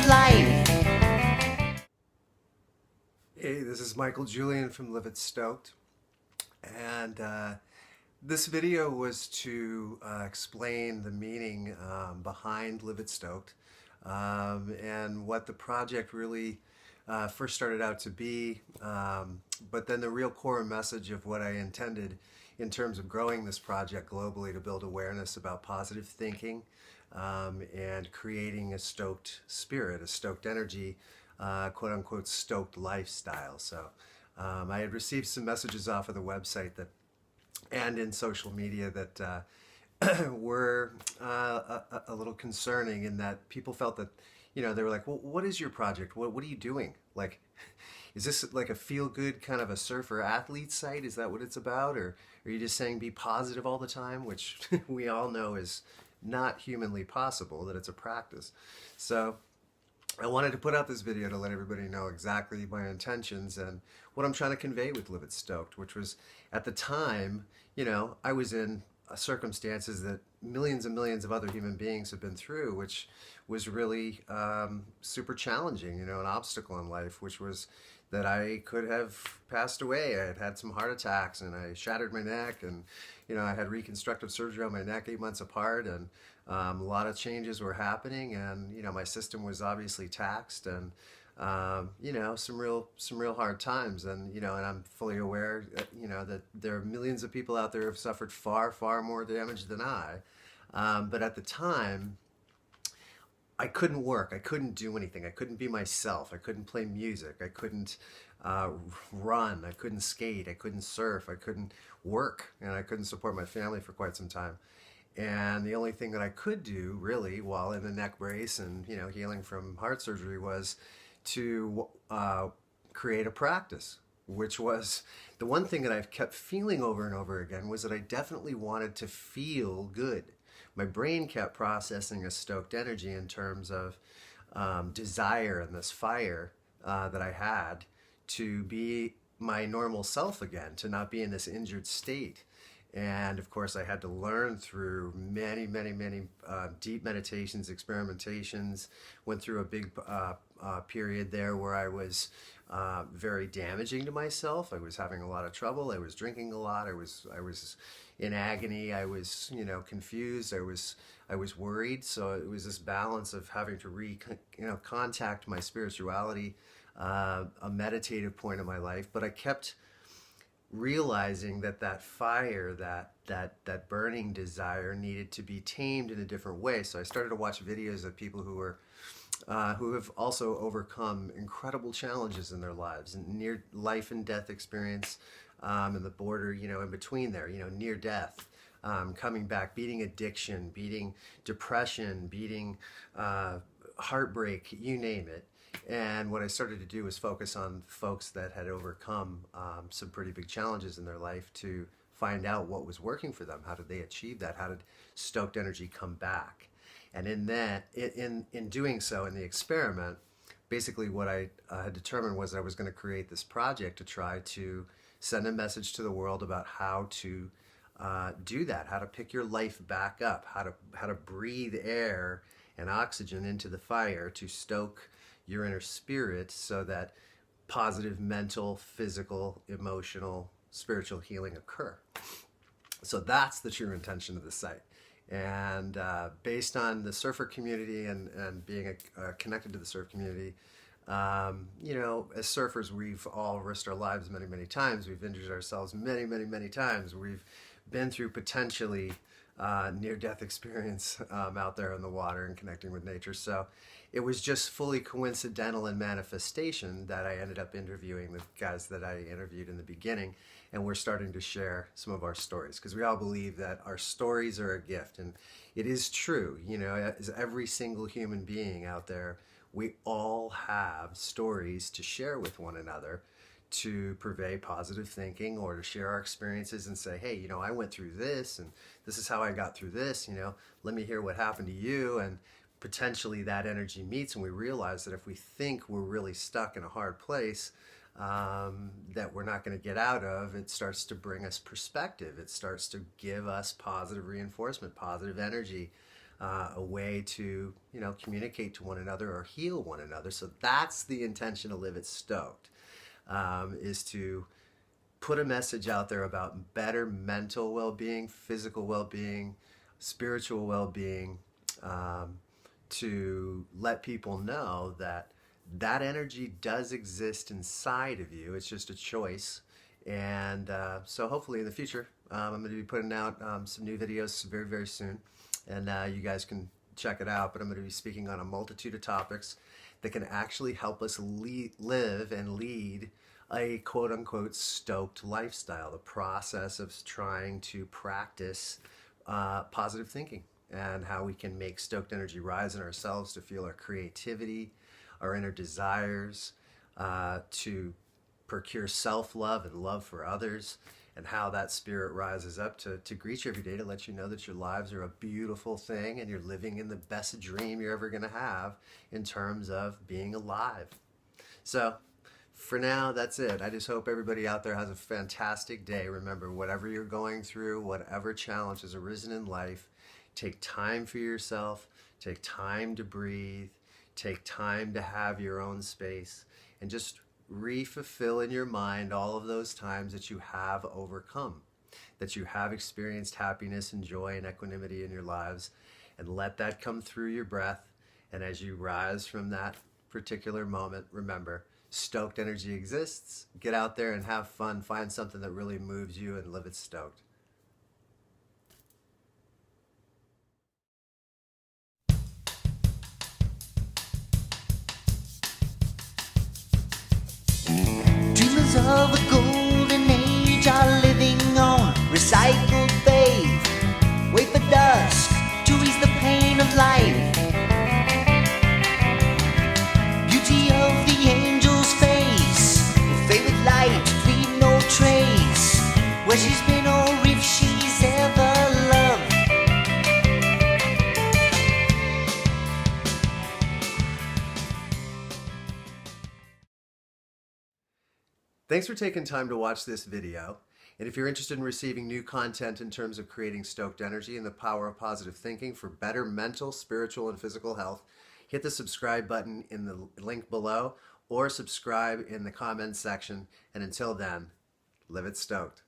life. Hey, this is Michael Julian from It Stoked, and this video was to explain the meaning behind It Stoked and what the project really first started out to be, but then the real core message of what I intended in terms of growing this project globally to build awareness about positive thinking and creating a stoked spirit, a stoked energy, quote unquote stoked lifestyle. So I had received some messages off of the website that and in social media that were a little concerning, in that people felt that, they were like, well, what is your project? What are you doing? Like, is this like a feel-good kind of a surfer athlete site? Is that what it's about? Or are you just saying be positive all the time, which we all know is not humanly possible, that it's a practice. So I wanted to put out this video to let everybody know exactly my intentions and what I'm trying to convey with Live It Stoked, which was, at the time, I was in circumstances that millions and millions of other human beings have been through, which was really super challenging, an obstacle in life, which was that I could have passed away. I had had some heart attacks and I shattered my neck, and I had reconstructive surgery on my neck 8 months apart, and a lot of changes were happening, and my system was obviously taxed, and some real hard times, and I'm fully aware that, that there are millions of people out there who have suffered far more damage than I. But at the time, I couldn't work. I couldn't do anything. I couldn't be myself. I couldn't play music. I couldn't run. I couldn't skate. I couldn't surf. I couldn't work, and I couldn't support my family for quite some time. And the only thing that I could do, really, while in the neck brace and healing from heart surgery, was to create a practice, which was the one thing that I've kept feeling over and over again, was that I definitely wanted to feel good. My brain kept processing a stoked energy in terms of desire and this fire that I had to be my normal self again, to not be in this injured state. And of course, I had to learn through many deep meditations, experimentations. Went through a big period there where I was very damaging to myself. I was having a lot of trouble. I was drinking a lot. I was in agony. I was confused. I was worried. So it was this balance of having to contact my spirituality, a meditative point of my life. But I kept realizing that fire, that burning desire, needed to be tamed in a different way. So I started to watch videos of people who have also overcome incredible challenges in their lives, and near life and death experience, and the border, in between there, near death, coming back, beating addiction, beating depression, beating heartbreak, you name it. And what I started to do was focus on folks that had overcome some pretty big challenges in their life, to find out what was working for them. How did they achieve that? How did stoked energy come back? And in doing so, in the experiment, basically what I had determined was that I was going to create this project to try to send a message to the world about how to do that, how to pick your life back up, how to breathe air and oxygen into the fire to stoke your inner spirit, so that positive mental, physical, emotional, spiritual healing occur. So that's the true intention of the site. And based on the surfer community and being connected to the surf community, as surfers, we've all risked our lives many times. We've injured ourselves many times. We've been through potentially near-death experience out there in the water and connecting with nature. So it was just fully coincidental and manifestation that I ended up interviewing the guys that I interviewed in the beginning, and we're starting to share some of our stories, because we all believe that our stories are a gift. And it is true, as every single human being out there, we all have stories to share with one another, to purvey positive thinking, or to share our experiences and say, hey, I went through this, and this is how I got through this, let me hear what happened to you. And potentially that energy meets, and we realize that if we think we're really stuck in a hard place that we're not going to get out of, it starts to bring us perspective. It starts to give us positive reinforcement, positive energy, a way to, communicate to one another or heal one another. So that's the intention of Live It Stoked, is to put a message out there about better mental well-being, physical well-being, spiritual well-being, to let people know that that energy does exist inside of you. It's just a choice. And so hopefully in the future, I'm going to be putting out some new videos very, very soon. And you guys can check it out. But I'm going to be speaking on a multitude of topics that can actually help us live and lead a quote-unquote stoked lifestyle, the process of trying to practice positive thinking, and how we can make stoked energy rise in ourselves to feel our creativity, our inner desires, to procure self-love and love for others, and how that spirit rises up to greet you every day, to let you know that your lives are a beautiful thing and you're living in the best dream you're ever going to have in terms of being alive. So for now, that's it. I just hope everybody out there has a fantastic day. Remember, whatever you're going through, whatever challenge has arisen in life, take time for yourself, take time to breathe, take time to have your own space, and just re-fulfill in your mind all of those times that you have overcome, that you have experienced happiness and joy and equanimity in your lives, and let that come through your breath. And as you rise from that particular moment, remember, stoked energy exists. Get out there and have fun. Find something that really moves you and live it stoked. Dreamers of a golden age are living on recycled faith. Wait for dusk to ease the pain of life. Beauty of the angel's face will fade with light, leave no trace. Where she's been or if she's ever loved. Thanks for taking time to watch this video. And if you're interested in receiving new content in terms of creating stoked energy and the power of positive thinking for better mental, spiritual, and physical health, hit the subscribe button in the link below or subscribe in the comments section. And until then, live it stoked.